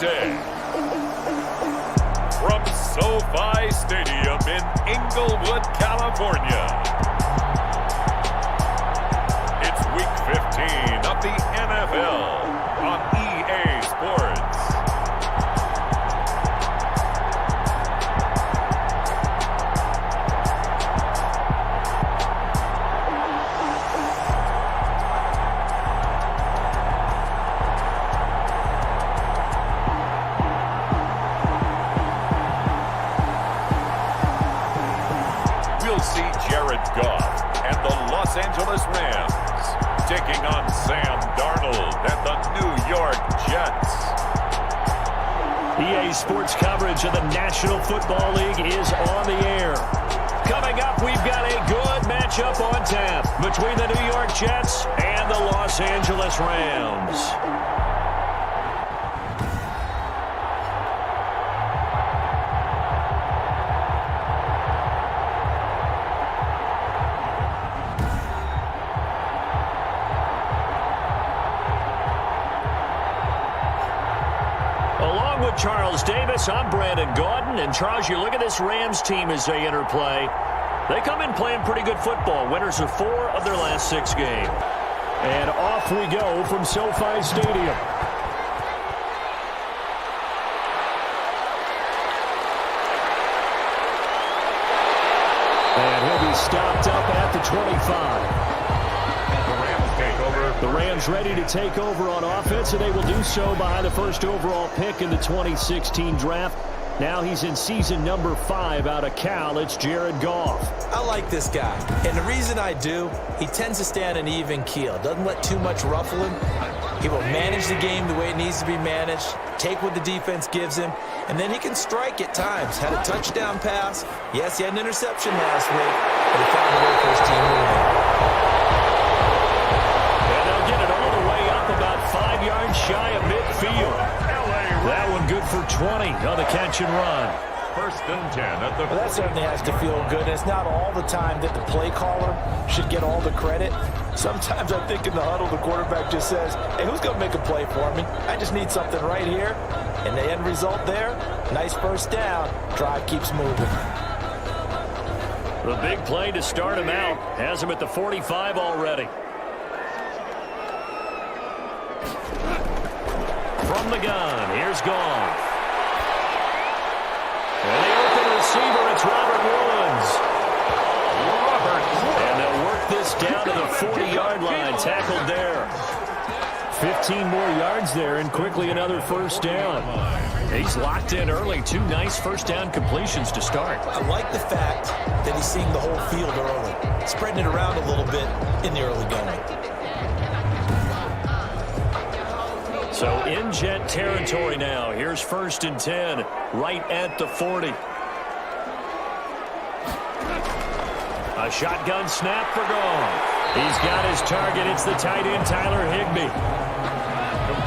day. From SoFi Stadium in Inglewood, California, it's Week 15 of the NFL on EA Sports. We'll see Jared Goff and the Los Angeles Rams taking on Sam Darnold and the New York Jets. EA Sports coverage of the National Football League is on the air. Coming up, we've got a good matchup on tap between the New York Jets and the Los Angeles Rams. Along with Charles Davis, I'm Brandon Gaudin. And Charles, you look at this Rams team as they enter play. They come in playing pretty good football. Winners of 4 of their last 6 games. And off we go from SoFi Stadium. And he'll be stopped up at the 25. The Rams ready to take over on offense, and they will do so behind the first overall pick in the 2016 draft. Now he's in season number 5 out of Cal. It's Jared Goff. I like this guy, and the reason I do, he tends to stay on an even keel. Doesn't let too much ruffle him. He will manage the game the way it needs to be managed, take what the defense gives him, and then he can strike at times. Had a touchdown pass. Yes, he had an interception last week, but he found a way for his team to win. 5 yards shy of midfield. That one good for 20 on the catch and run. First and 10 at the... Well, that certainly has to feel good. And it's not all the time that the play caller should get all the credit. Sometimes I think in the huddle, the quarterback just says, hey, who's going to make a play for me? I just need something right here. And the end result there, nice first down. Drive keeps moving. The big play to start him out has him at the 45 already. From the gun, here's Goff. And the open receiver, it's Robert Woods. And they'll work this down to the 40-yard line, tackled there. 15 more yards there, and quickly another first down. He's locked in early. 2 nice first down completions to start. I like the fact that he's seeing the whole field early, spreading it around a little bit in the early going. So in Jet territory now. Here's first and 10, right at the 40. A shotgun snap for Goff. He's got his target. It's the tight end, Tyler Higbee.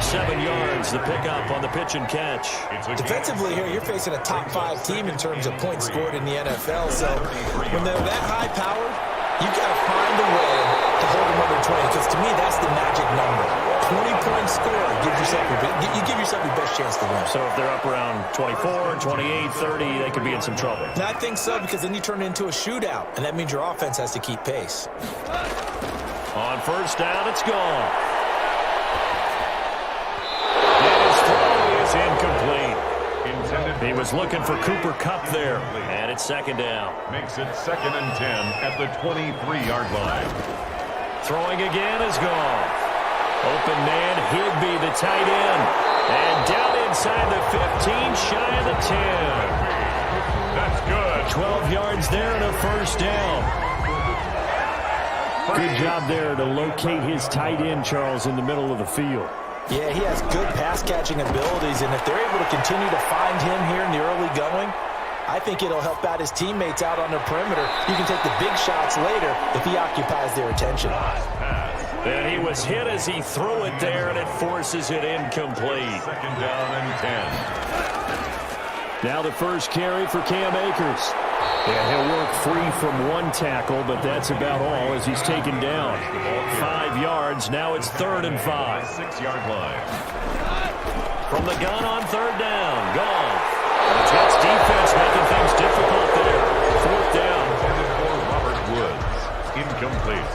7 yards, the pickup on the pitch and catch. Defensively here, you're facing a top 5 team in terms of points scored in the NFL. So when they're that high powered, you got to find a way to hold them under 20. Because to me, that's the magic number. 20-point score, you give yourself your best chance to win. So if they're up around 24, 28, 30, they could be in some trouble. And I think so, because then you turn it into a shootout, and that means your offense has to keep pace. On first down, it's gone. And his throw is incomplete. He was looking for Cooper Kupp there, and it's second down. Makes it 2nd and 10 at the 23-yard line. Throwing again is gone. Open man, Higbee, the tight end. And down inside the 15, shy of the 10. That's good. 12 yards there and a first down. Good job there to locate his tight end, Charles, in the middle of the field. Yeah, he has good pass-catching abilities, and if they're able to continue to find him here in the early going, I think it'll help out his teammates out on the perimeter. You can take the big shots later if he occupies their attention. And he was hit as he threw it there, and it forces it incomplete. 2nd down and 10. Now the first carry for Cam Akers. And he'll work free from 1 tackle, but that's about all as he's taken down. 5 yards. Now it's 3rd and 5. 6-yard line. from the gun on third down. Gone. The Jets defense making things difficult there. Fourth down. For Robert Woods. Incomplete.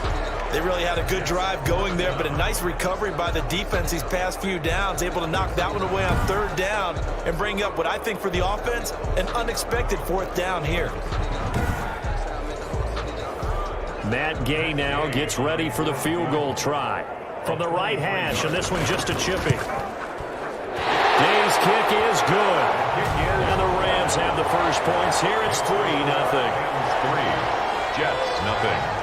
They really had a good drive going there, but a nice recovery by the defense these past few downs, able to knock that one away on third down and bring up what I think for the offense, an unexpected fourth down here. Matt Gay now gets ready for the field goal try. From the right hash, and this one just a chippy. Gay's kick is good. And the Rams have the first points here. It's 3-0. 3. Jets, nothing.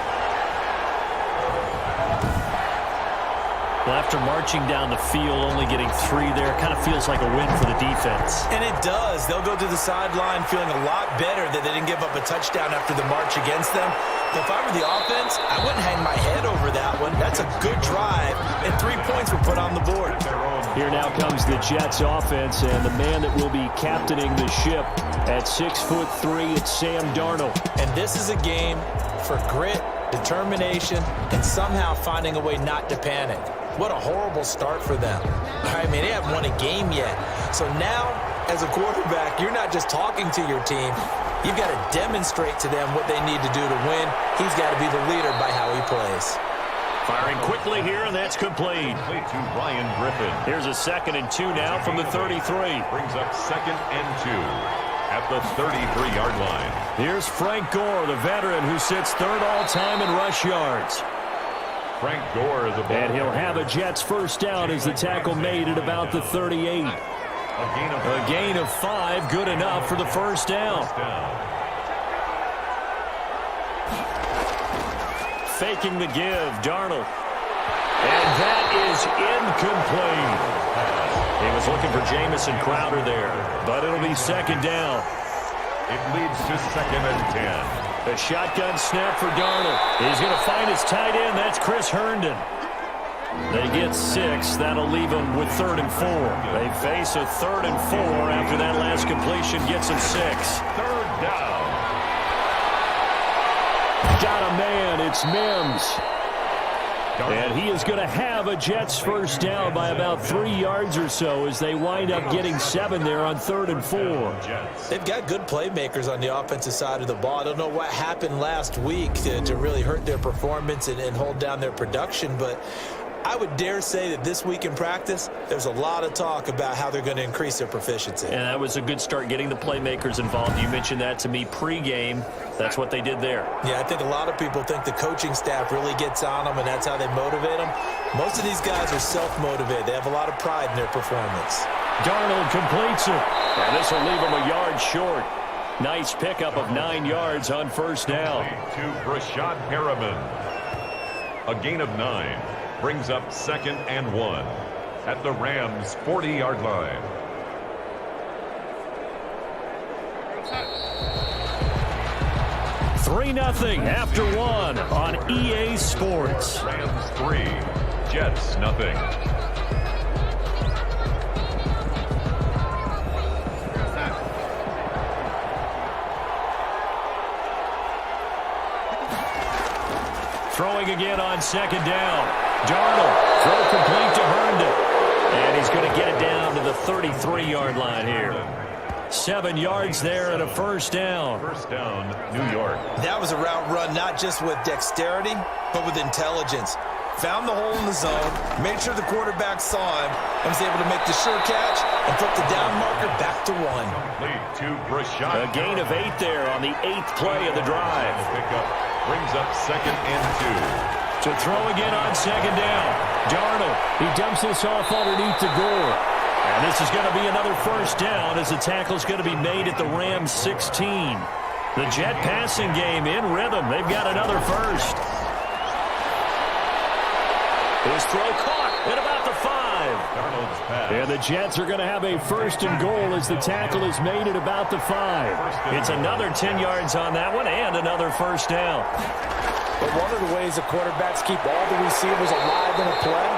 Well, after marching down the field, only getting 3 there, kind of feels like a win for the defense. And it does. They'll go to the sideline feeling a lot better that they didn't give up a touchdown after the march against them. If I were the offense, I wouldn't hang my head over that one. That's a good drive, and 3 points were put on the board. Here now comes the Jets offense, and the man that will be captaining the ship at 6'3", it's Sam Darnold. And this is a game for grit, determination, and somehow finding a way not to panic. What a horrible start for them. I mean, they haven't won a game yet. So now, as a quarterback, you're not just talking to your team. You've got to demonstrate to them what they need to do to win. He's got to be the leader by how he plays. Firing quickly here, and that's complete. Complete to Ryan Griffin. Here's a 2nd and 2 now from the 33. Brings up 2nd and 2 at the 33-yard line. Here's Frank Gore, the veteran who sits 3rd all-time in rush yards. Frank Gore is a ball. And he'll have a Jets first down as the tackle made at about the 38. A gain of 5, good enough for the first down. Faking the give, Darnold. And that is incomplete. He was looking for Jamison Crowder there, but it'll be 2nd down. It leads to 2nd and 10. A shotgun snap for Darnold. He's going to find his tight end. That's Chris Herndon. They get 6. That'll leave them with 3rd and 4. They face a 3rd and 4 after that last completion gets them 6. 3rd down. Got a man. It's Mims. And he is going to have a Jets first down by about 3 yards or so as they wind up getting 7 there on 3rd and 4. They've got good playmakers on the offensive side of the ball. I don't know what happened last week to really hurt their performance and hold down their production, but I would dare say that this week in practice, there's a lot of talk about how they're going to increase their proficiency. And that was a good start getting the playmakers involved. You mentioned that to me pregame. That's what they did there. Yeah, I think a lot of people think the coaching staff really gets on them, and that's how they motivate them. Most of these guys are self-motivated. They have a lot of pride in their performance. Darnold completes it. And this will leave him a yard short. Nice pickup of 9 yards on first down. To Brashad Perriman. A gain of 9. Brings up 2nd and 1 at the Rams' 40-yard line. Three 3-0 after 1 on EA Sports. Rams 3, Jets nothing. Throwing again on 2nd down. Darnold, throw complete to Herndon. And he's going to get it down to the 33-yard line here. 7 yards there and a first down. First down, New York. That was a route run not just with dexterity, but with intelligence. Found the hole in the zone, made sure the quarterback saw him, and was able to make the sure catch and put the down marker back to 1. Complete to Brashad. A gain of 8 there on the 8th play of the drive. Pickup brings up 2nd and 2. To throw again on 2nd down. Darnold, he dumps this off underneath to Gore. And this is going to be another first down as the tackle's going to be made at the Rams 16. The Jet passing game in rhythm. They've got another first. His throw caught at about the 5. Darnold's pass. And the Jets are going to have a first and goal as the tackle is made at about the 5. It's another 10 yards on that one and another first down. But one of the ways the quarterbacks keep all the receivers alive in a play,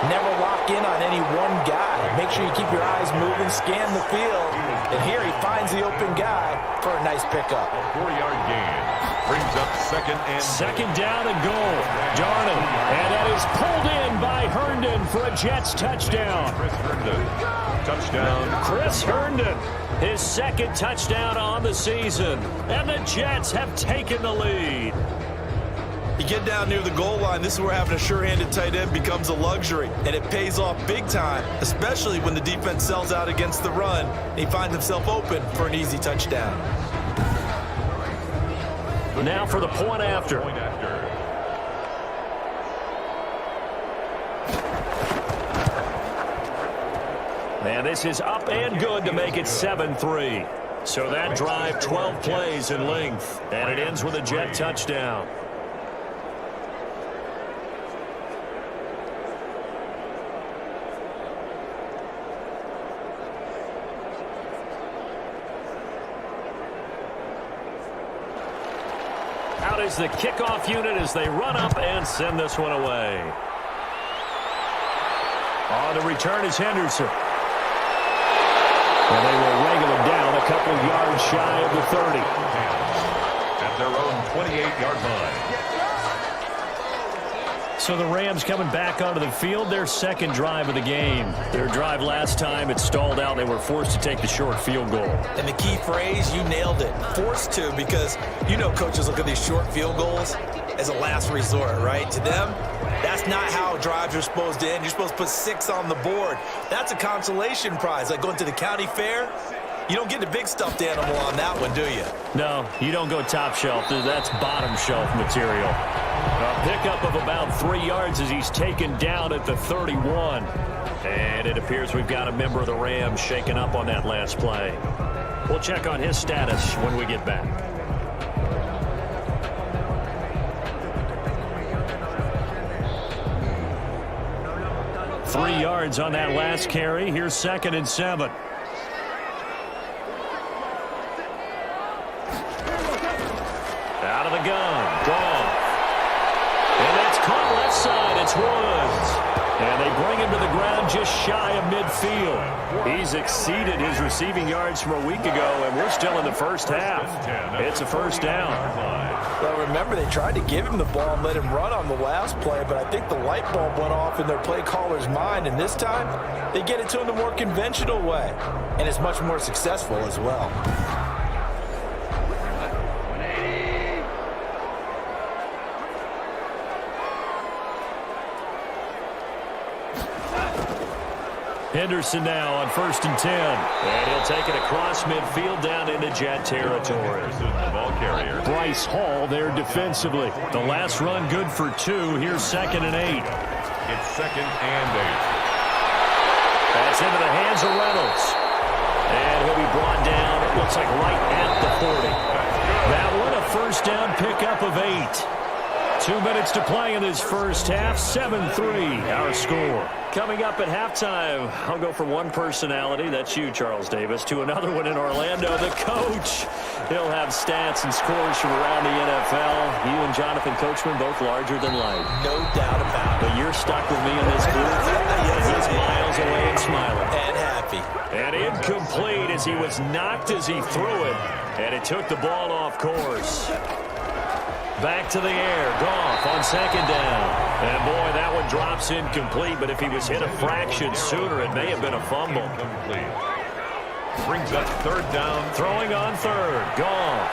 Never lock in on any one guy. Make sure you keep your eyes moving, scan the field. And here he finds the open guy for a nice pickup. A 4-yard gain brings up second down and goal. Darnold, and that is pulled in by Herndon for a Jets touchdown. Chris Herndon, touchdown. Chris Herndon, his second touchdown on the season. And the Jets have taken the lead. You get down near the goal line, this is where having a sure-handed tight end becomes a luxury, and it pays off big time, especially when the defense sells out against the run, and he finds himself open for an easy touchdown. Now for the point after. And this is up and good to make it 7-3. So that drive, 12 plays in length, and it ends with a Jet touchdown. Out is the kickoff unit as they run up and send this one away. On the return is Henderson. And they will wrangle him down a couple yards shy of the 30. At their own 28-yard line. So the Rams coming back onto the field, their second drive of the game. Their drive last time, it stalled out. They were forced to take the short field goal. And the key phrase, you nailed it. Forced to, because you know coaches look at these short field goals as a last resort, right? To them, that's not how drives are supposed to end. You're supposed to put 6 on the board. That's a consolation prize. Like going to the county fair, you don't get the big stuffed animal on that one, do you? No, you don't go top shelf. That's bottom shelf material. A pickup of about 3 yards as he's taken down at the 31. And it appears we've got a member of the Rams shaken up on that last play. We'll check on his status when we get back. Three yards on that last carry. Here's 2nd and 7. Out of the gun. Gone. And that's caught left side. It's Woods. And they bring him to the ground just shy of midfield. He's exceeded his receiving yards from a week ago, and we're still in the first half. It's a first down. Well, remember, they tried to give him the ball and let him run on the last play, but I think the light bulb went off in their play caller's mind, and this time they get it to him the more conventional way, and it's much more successful as well. Henderson now on 1st and 10. And he'll take it across midfield down into Jet territory. The ball carrier. Bryce Hall there defensively. The last run good for 2. Here's 2nd and 8. It's 2nd and 8. That's into the hands of Reynolds. And he'll be brought down, it looks like right at the 40. That one a first down pickup of 8. 2 minutes to play in this first half. 7-3 our score. Coming up at halftime, I'll go from one personality, that's you, Charles Davis, to another one in Orlando, the coach. He'll have stats and scores from around the NFL. You and Jonathan Coachman, both larger than life. No doubt about it. But you're stuck with me in this booth. He's miles away and smiling. And happy. And incomplete as he was knocked as he threw it. And it took the ball off course. Back to the air. Goff on 2nd down. And, boy, that one drops incomplete. But if he was hit a fraction sooner, it may have been a fumble. Complete. Brings up 3rd down. Throwing on 3rd. Goff.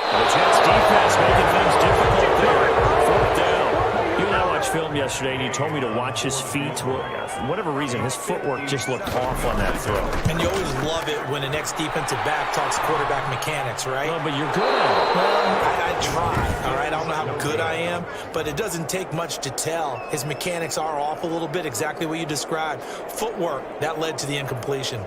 The Jets defense making things difficult there. 4th down. You and I watched film yesterday, and you told me to watch his feet. Well, for whatever reason, his footwork just looked off on that throw. And you always love it when the next defensive back talks quarterback mechanics, right? Well, but you're good at it. Well, I try, all right? I don't know how good I am, but it doesn't take much to tell. His mechanics are off a little bit, exactly what you described. Footwork, that led to the incompletion.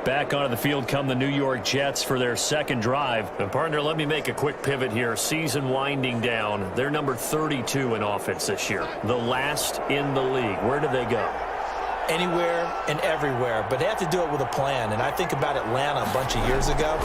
Back onto the field come the New York Jets for their second drive. And partner, let me make a quick pivot here. Season winding down. They're number 32 in offense this year. The last in the league. Where did they go? anywhere and everywhere, but they have to do it with a plan. And I think about Atlanta a bunch of years ago.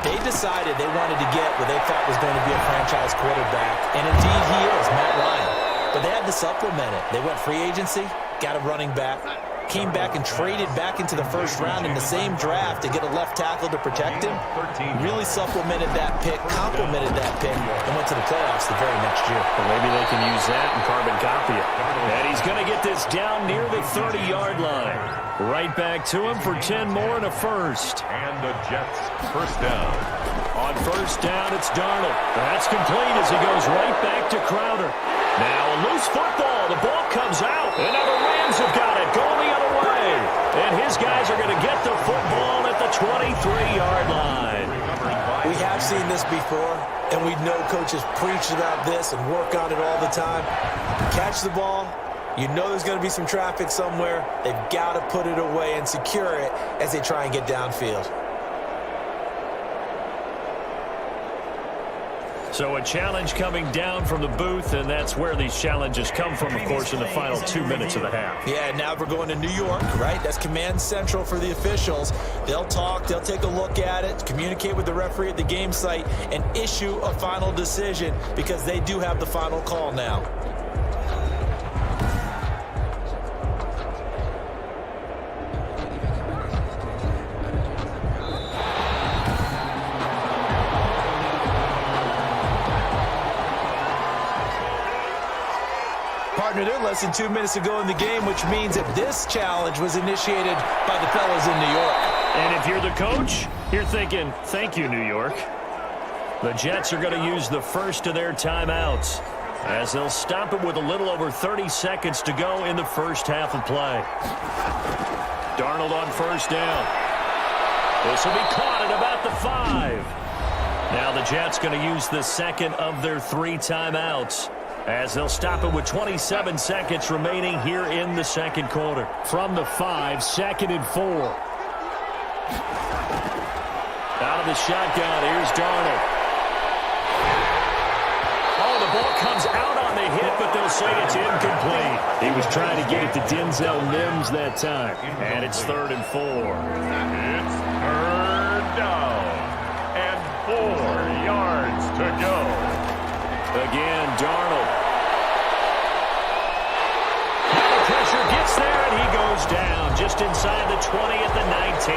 They decided they wanted to get what they thought was going to be a franchise quarterback, and indeed he is, Matt Ryan. But they had to supplement it. They went free agency, got a running back, came back and traded back into the first round in the same draft to get a left tackle to protect him. Really supplemented that pick, complemented that pick, and went to the playoffs the very next year. Well, maybe they can use that and carbon copy it. And he's going to get this down near the 30-yard line. Right back to him for 10 more and a first. And the Jets first down. On first down, it's Darnold. That's complete as he goes right back to Crowder. Now a loose football. The ball comes out. And now the Rams have got it going the other way. And his guys are going to get the football at the 23-yard line. We have seen this before, and we know coaches preach about this and work on it all the time. Catch the ball. You know there's going to be some traffic somewhere. They've got to put it away and secure it as they try and get downfield. So a challenge coming down from the booth, and that's where these challenges come from, of course, in the final 2 minutes of the half. Yeah, now we're going to New York, right? That's command central for the officials. They'll talk, they'll take a look at it, communicate with the referee at the game site, and issue a final decision because they do have the final call now. Partner, less than 2 minutes to go in the game, which means that this challenge was initiated by the fellas in New York. And if you're the coach, you're thinking, thank you, New York. The Jets are going to use the first of their timeouts as they'll stop it with a little over 30 seconds to go in the first half of play. Darnold on first down. This will be caught at about the 5. Now the Jets going to use the second of their 3 timeouts as they'll stop it with 27 seconds remaining here in the second quarter. From the 5, 2nd and 4. Out of the shotgun, here's Darnold. Oh, the ball comes out on the hit, but they'll say it's incomplete. He was trying to get it to Denzel Mims that time. And it's 3rd and 4. It's 3rd down and 4 yards to go. Again, Darnold. Now the pressure gets there, and he goes down just inside the 20 at the 19.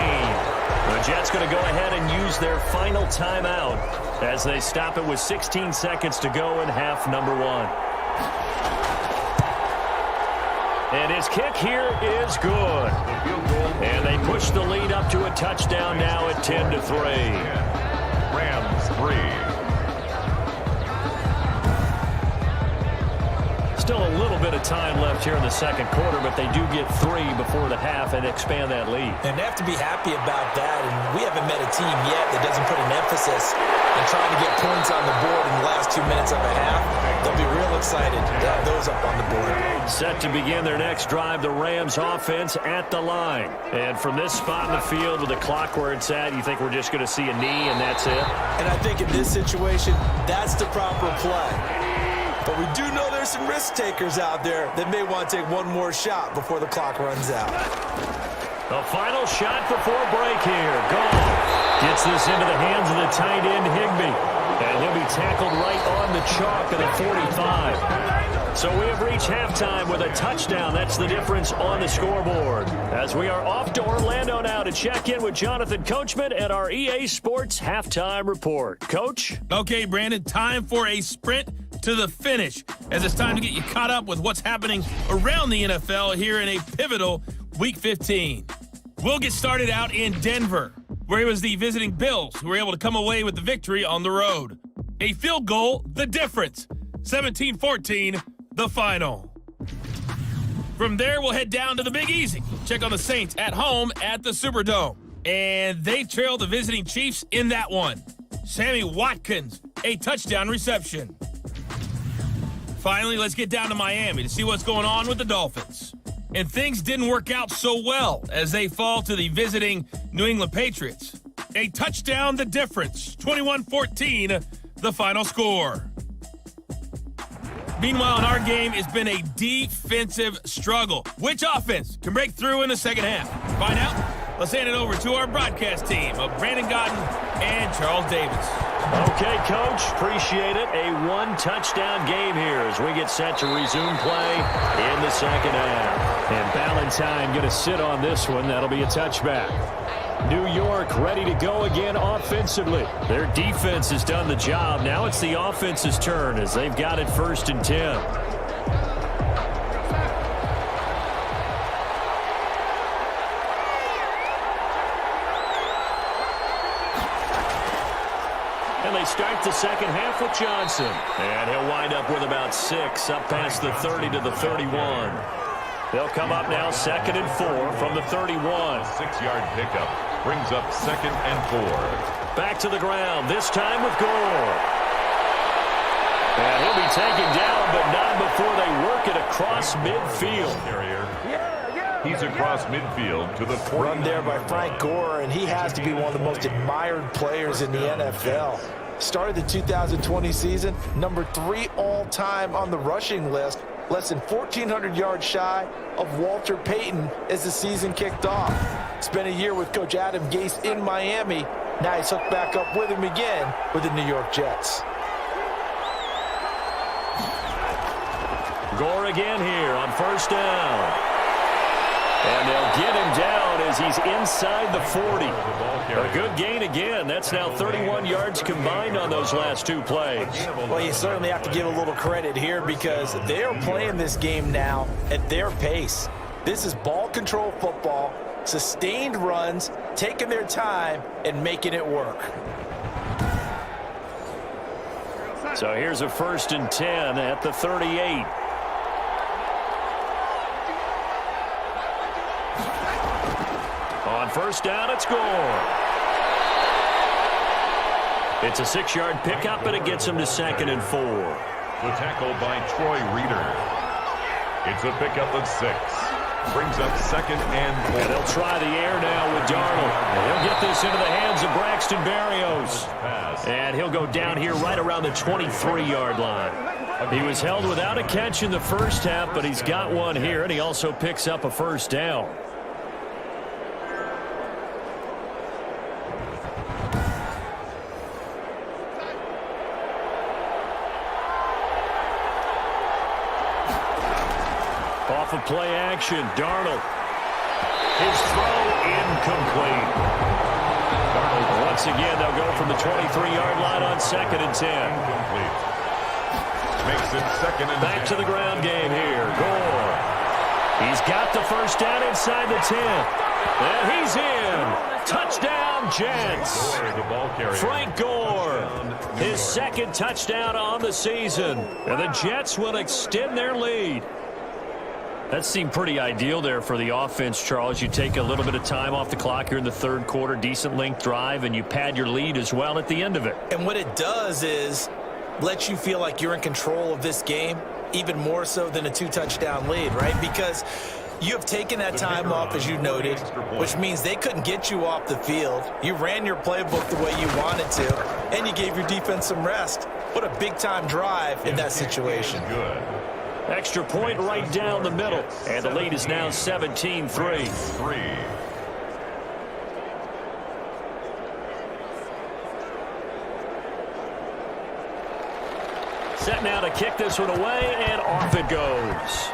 The Jets going to go ahead and use their final timeout as they stop it with 16 seconds to go in half number 1. And his kick here is good. And they push the lead up to a touchdown now at 10-3. Rams 3. Still a little bit of time left here in the second quarter, but they do get 3 before the half and expand that lead. And they have to be happy about that. And we haven't met a team yet that doesn't put an emphasis on trying to get points on the board in the last 2 minutes of a half. They'll be real excited to have those up on the board. Set to begin their next drive, the Rams offense at the line. And from this spot in the field with the clock where it's at, you think we're just going to see a knee and that's it? And I think in this situation, that's the proper play. But we do know there's some risk takers out there that may want to take one more shot before the clock runs out. The final shot before break here. Gone. Gets this into the hands of the tight end, Higbee. And he'll be tackled right on the chalk at the 45. So we have reached halftime with a touchdown. That's the difference on the scoreboard. As we are off to Orlando now to check in with Jonathan Coachman at our EA Sports Halftime Report. Coach? Okay, Brandon, time for a sprint to the finish, as it's time to get you caught up with what's happening around the NFL here in a pivotal Week 15. We'll get started out in Denver, where it was the visiting Bills who were able to come away with the victory on the road. A field goal, the difference. 17-14, the final. From there, we'll head down to the Big Easy. Check on the Saints at home at the Superdome. And they trailed the visiting Chiefs in that one. Sammy Watkins, a touchdown reception. Finally, let's get down to Miami to see what's going on with the Dolphins. And things didn't work out so well as they fall to the visiting New England Patriots. A touchdown, the difference. 21-14, the final score. Meanwhile, in our game, it's been a defensive struggle. Which offense can break through in the second half? To find out, let's hand it over to our broadcast team of Brandon Godden and Charles Davis. Okay, Coach, appreciate it. A one-touchdown game here as we get set to resume play in the second half. And Ballantyne going to sit on this one. That'll be a touchback. New York ready to go again offensively. Their defense has done the job. Now it's the offense's turn as they've got it 1st and 10. And they start the second half with Johnson. And he'll wind up with about 6 up past the 30 to the 31. They'll come up now 2nd and 4 from the 31. 6-yard pickup brings up 2nd and 4. Back to the ground, this time with Gore. And he'll be taken down, but not before they work it across midfield. He's across midfield to the 40. Run there by Frank Gore, and he has to be one of the most admired players in the NFL. Started the 2020 season, number 3 all-time on the rushing list, less than 1,400 yards shy of Walter Payton as the season kicked off. Spent a year with Coach Adam Gase in Miami. Now he's hooked back up with him again with the New York Jets. Gore again here on 1st down. And they'll get him down as he's inside the 40. A good gain again. That's now 31 yards combined on those last 2 plays. Well, you certainly have to give a little credit here because they are playing this game now at their pace. This is ball control football, sustained runs, taking their time and making it work. So here's a 1st and 10 at the 38. On 1st down, it's Gore. It's a 6-yard pickup, and it gets him to 2nd and 4. The tackle by Troy Reeder. It's a pickup of 6. Brings up 2nd and 4. And they'll try the air now with Darnold. And he'll get this into the hands of Braxton Berrios. And he'll go down here right around the 23-yard line. He was held without a catch in the first half, but he's got one here, and he also picks up a 1st down. Off of play action, Darnold. His throw incomplete. Darnold once again, they'll go from the 23-yard line on 2nd and 10. Incomplete. Makes it 2nd and 10. Back to the ground game here. Gore. He's got the 1st down inside the 10. And he's in. Touchdown, Jets. The ball carrier. Frank Gore. His 2nd touchdown on the season. And the Jets will extend their lead. That seemed pretty ideal there for the offense, Charles. You take a little bit of time off the clock here in the 3rd quarter, decent length drive, and you pad your lead as well at the end of it. And what it does is let you feel like you're in control of this game, even more so than a 2-touchdown lead, right? Because you have taken that time off, as you noted, which means they couldn't get you off the field. You ran your playbook the way you wanted to, and you gave your defense some rest. What a big-time drive in that situation. Good. Extra point right down the middle. And the lead is now 17-3. Set now to kick this one away, and off it goes.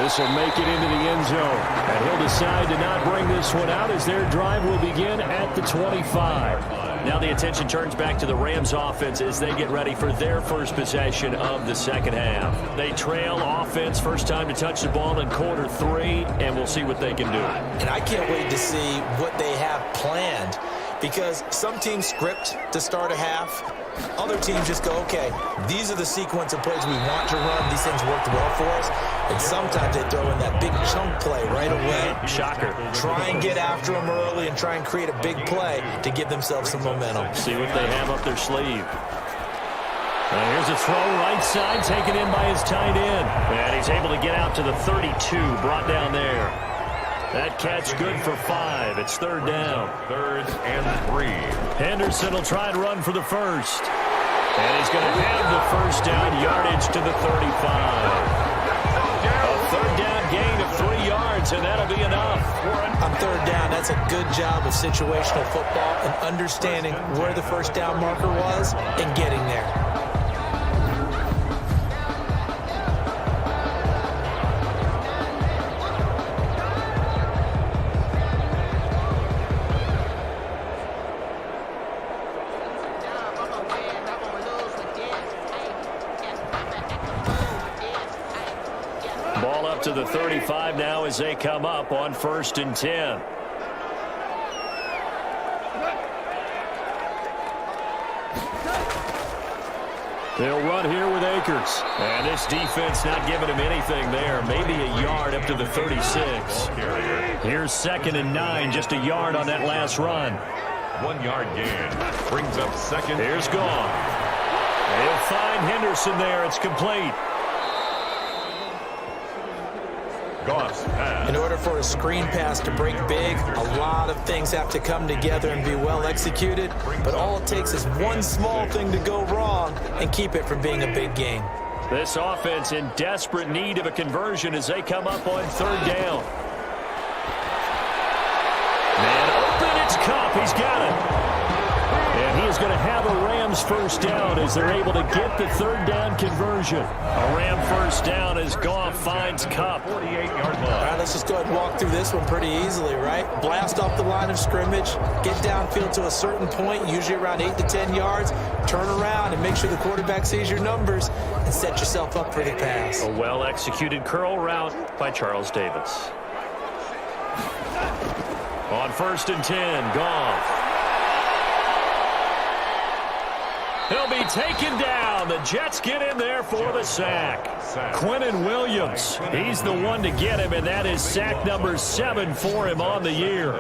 This will make it into the end zone. And he'll decide to not bring this one out as their drive will begin at the 25. Now the attention turns back to the Rams offense as they get ready for their first possession of the second half. They trail offense, first time to touch the ball in quarter 3, and we'll see what they can do. And I can't wait to see what they have planned because some teams script to start a half. Other teams just go, okay, these are the sequence of plays we want to run. These things worked well for us. And sometimes they throw in that big chunk play right away. Shocker. Try and get after them early and try and create a big play to give themselves some momentum. See what they have up their sleeve. And here's a throw right side taken in by his tight end. And he's able to get out to the 32, brought down there. That catch good for 5. It's 3rd down. 3rd and 3. Henderson will try and run for the 1st. And he's going to have the first down, yardage to the 35. A third down gain of 3 yards, and that'll be enough. On third down, that's a good job of situational football and understanding where the first down marker was and getting there. Ball up to the 35 now as they come up on 1st and 10. They'll run here with Akers. And this defense not giving him anything there. Maybe a yard up to the 36. Here's 2nd and 9, just a yard on that last run. 1 yard gain. Brings up 2nd. Here's Goff. They'll find Henderson there. It's complete. Goff's pass. In order for a screen pass to break big, a lot of things have to come together and be well executed. But all it takes is one small thing to go wrong and keep it from being a big game. This offense in desperate need of a conversion as they come up on 3rd down. Man open, it's Kupp. He's got it. And he is going to have a Rams first down as they're able to get the 3rd down conversion. A Ram first down as Goff finds Kupp. 48-yard line. All right, let's just go ahead and walk through this one pretty easily, right? Blast off the line of scrimmage, get downfield to a certain point, usually around 8 to 10 yards, turn around and make sure the quarterback sees your numbers and set yourself up for the pass. A well-executed curl route by Charles Davis. On 1st and 10, Goff. He'll be taken down. The Jets get in there for the sack. Quinnen Williams, he's the one to get him, and that is sack number 7 for him on the year. We're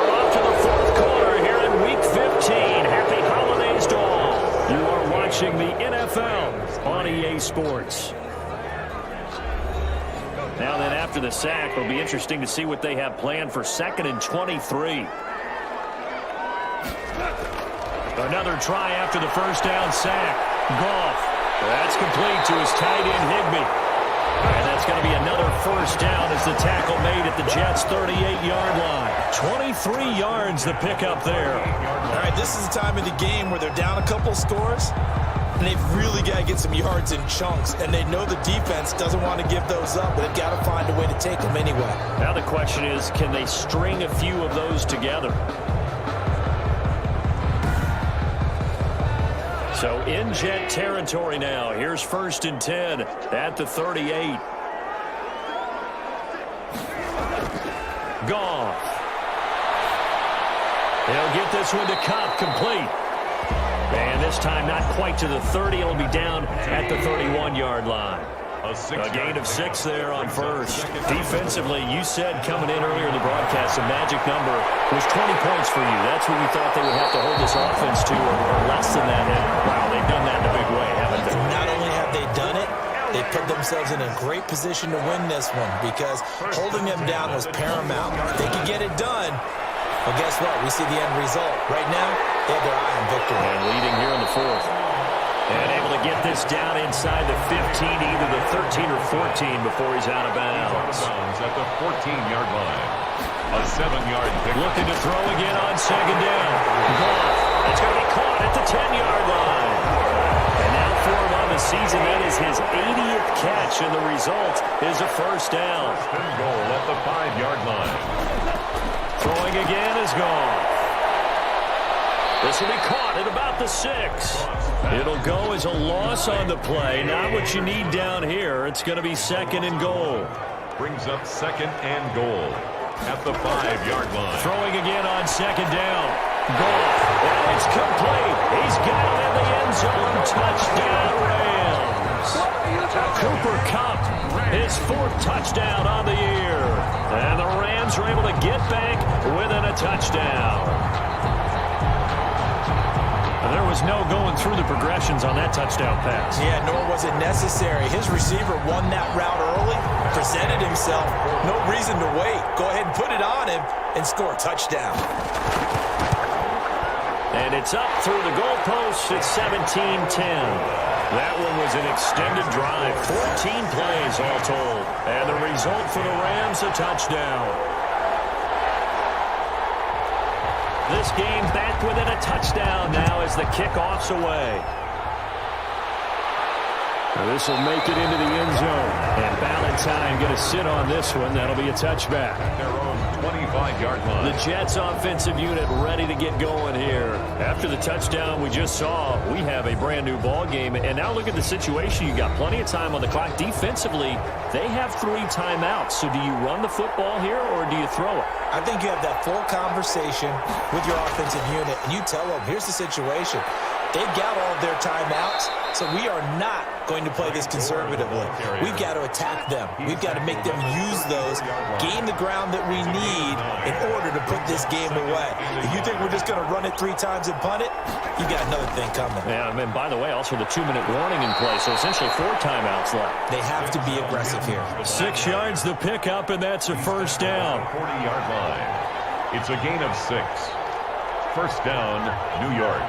off to the 4th quarter here in Week 15. Happy holidays to all. You are watching the NFL on EA Sports. Now then, after the sack, it'll be interesting to see what they have planned for 2nd and 23. Another try after the first down sack. Goff. That's complete to his tight end, Higbee. And that's going to be another first down as the tackle made at the Jets' 38-yard line. 23 yards the pickup there. All right, this is the time of the game where they're down a couple scores, and they've really got to get some yards in chunks, and they know the defense doesn't want to give those up, but they've got to find a way to take them anyway. Now the question is, can they string a few of those together? So in Jet territory now. Here's 1st and 10 at the 38. Goff. He'll get this one to Kupp, complete. And this time not quite to the 30. It'll be down at the 31-yard line. A gain of 6 there on 1st. Defensively, you said coming in earlier in the broadcast, the magic number was 20 points for you. That's what we thought they would have to hold this offense to, or less than that. And, wow, they've done that in a big way, haven't they? Not only have they done it, they put themselves in a great position to win this one because holding them down was paramount. If they could get it done, well, guess what? We see the end result. Right now, they have their eye on victory. And leading here in the 4th. And able to get this down inside the 15, either the 13 or 14 before he's out of bounds. At the 14-yard line. A 7-yard pick. Looking to throw again on 2nd down. Goff. It's going to be caught at the 10-yard line. And now for him on the season, that is his 80th catch, and the result is a first down. Goal at the 5-yard line. Throwing again is Goff. This will be caught at about the 6. It'll go as a loss on the play. Not what you need down here. It's going to be 2nd and goal. Brings up 2nd and goal at the 5-yard line. Throwing again on 2nd down. Goff. And it's complete. He's got it in the end zone. Touchdown, Rams. Cooper Kupp, his 4th touchdown on the year. And the Rams are able to get back within a touchdown. There was no going through the progressions on that touchdown pass. Yeah, nor was it necessary. His receiver won that route early, presented himself. No reason to wait. Go ahead and put it on him and score a touchdown. And it's up through the goalposts. It's 17-10. That one was an extended drive. 14 plays all told. And the result for the Rams, a touchdown. This game back within a touchdown now as the kickoff's away. Now this will make it into the end zone. And Valentine going to sit on this one. That'll be a touchback. Their own 25-yard line. The Jets offensive unit ready to get going here. After the touchdown we just saw, we have a brand new ball game. And now look at the situation. You got plenty of time on the clock. Defensively, they have 3 timeouts. So do you run the football here or do you throw it? I think you have that full conversation with your offensive unit, and you tell them, here's the situation. They've got all of their timeouts, so we are not going to play this conservatively. We've got to attack them. We've got to make them use those, gain the ground that we need in order to put this game away. If you think we're just going to run it 3 times and punt it, you got another thing coming. Yeah, and by the way, also the 2-minute warning in play, so essentially 4 timeouts left. They have to be aggressive here. 6 yards the pickup, and that's a first down. 40-yard line. It's a gain of 6. First down, New York.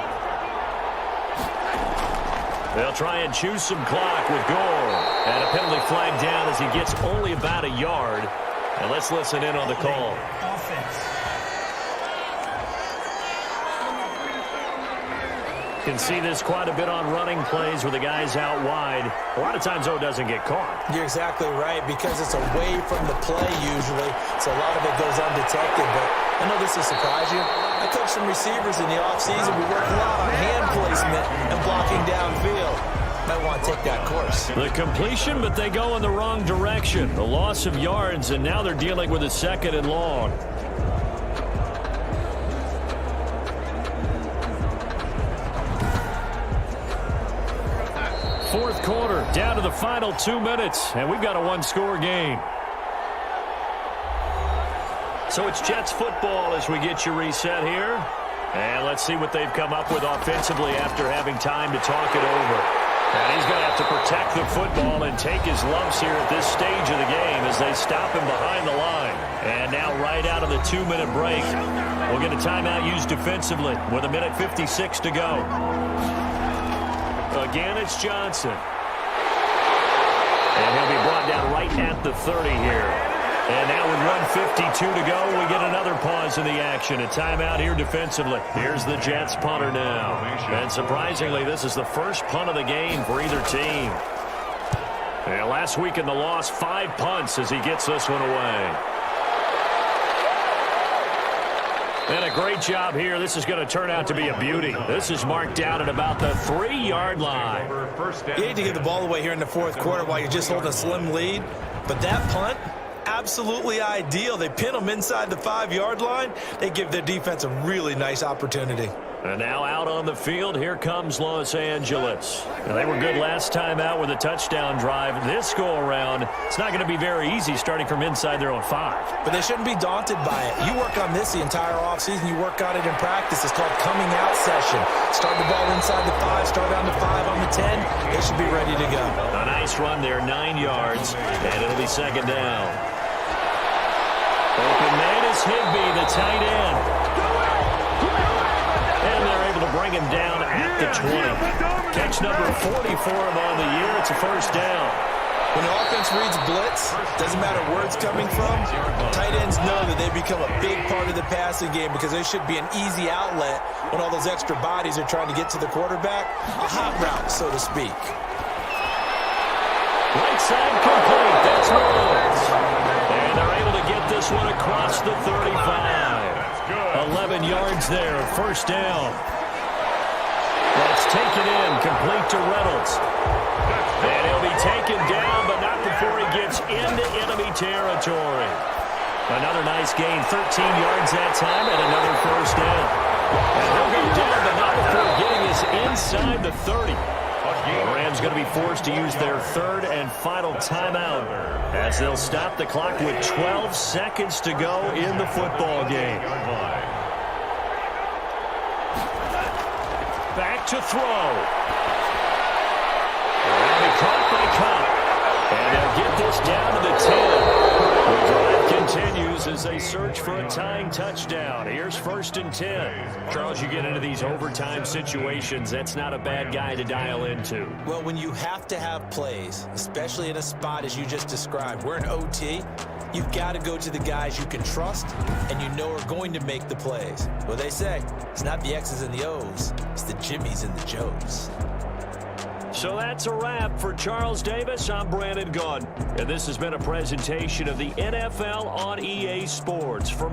They'll try and choose some clock with Gore. And a penalty flag down as he gets only about a yard. And let's listen in on the call. Can see this quite a bit on running plays where the guy's out wide. A lot of times, though, it doesn't get caught. You're exactly right, because it's away from the play usually, so a lot of it goes undetected. But I know this will surprise you. I coached some receivers in the offseason. We worked a lot on hand placement and blocking downfield. Might want to take that course. The completion, but they go in the wrong direction. The loss of yards, and now they're dealing with a 2nd and long. Fourth quarter, down to the final 2 minutes, and we've got a 1-score game. So it's Jets football as we get you reset here. And let's see what they've come up with offensively after having time to talk it over. And he's going to have to protect the football and take his lumps here at this stage of the game as they stop him behind the line. And now right out of the 2-minute break, we'll get a timeout used defensively with 1:56 to go. Again, it's Johnson. And he'll be brought down right at the 30 here. And now with 1:52 to go, we get another pause in the action. A timeout here defensively. Here's the Jets punter now. And surprisingly, this is the first punt of the game for either team. And last week in the loss, 5 punts as he gets this one away. And a great job here. This is going to turn out to be a beauty. This is marked down at about the 3-yard line. You hate to give the ball away here in the fourth quarter while you're just holding a slim lead, but that punt, absolutely ideal. They pin them inside the 5-yard line. They give their defense a really nice opportunity. And now out on the field, here comes Los Angeles. And they were good last time out with a touchdown drive. This go-around, it's not going to be very easy starting from inside their own 5. But they shouldn't be daunted by it. You work on this the entire offseason. You work on it in practice. It's called coming out session. Start the ball inside the 5, start on the 5, on the 10. They should be ready to go. A nice run there, 9 yards, and it'll be 2nd down. Open man is Higbee, the tight end. And they're able to bring him down at the 20. Catch number 44 on the year. It's a first down. When the offense reads blitz, doesn't matter where it's coming from, tight ends know that they become a big part of the passing game because there should be an easy outlet when all those extra bodies are trying to get to the quarterback. A hot route, so to speak. Right side complete. That's Woods. And they're able to get this one across the 35. 11 yards there, first down. That's taken in, complete to Reynolds. And he'll be taken down, but not before he gets into enemy territory. Another nice gain, 13 yards that time, and another first down. And he'll go down, but not before getting us inside the 30. The Rams going to be forced to use their 3rd and final timeout as they'll stop the clock with 12 seconds to go in the football game. Back to throw. And he caught by Cobb. And they'll get this down to the 10. The drive continues as they search for a tying touchdown. Here's 1st and 10. Charles, you get into these overtime situations, that's not a bad guy to dial into. Well, when you have to have plays, especially in a spot as you just described, we're in OT, you've got to go to the guys you can trust and you know are going to make the plays. Well, they say it's not the X's and the O's, it's the Jimmies and the Joes. So that's a wrap for Charles Davis. I'm Brandon Gaudin, and this has been a presentation of the NFL on EA Sports. For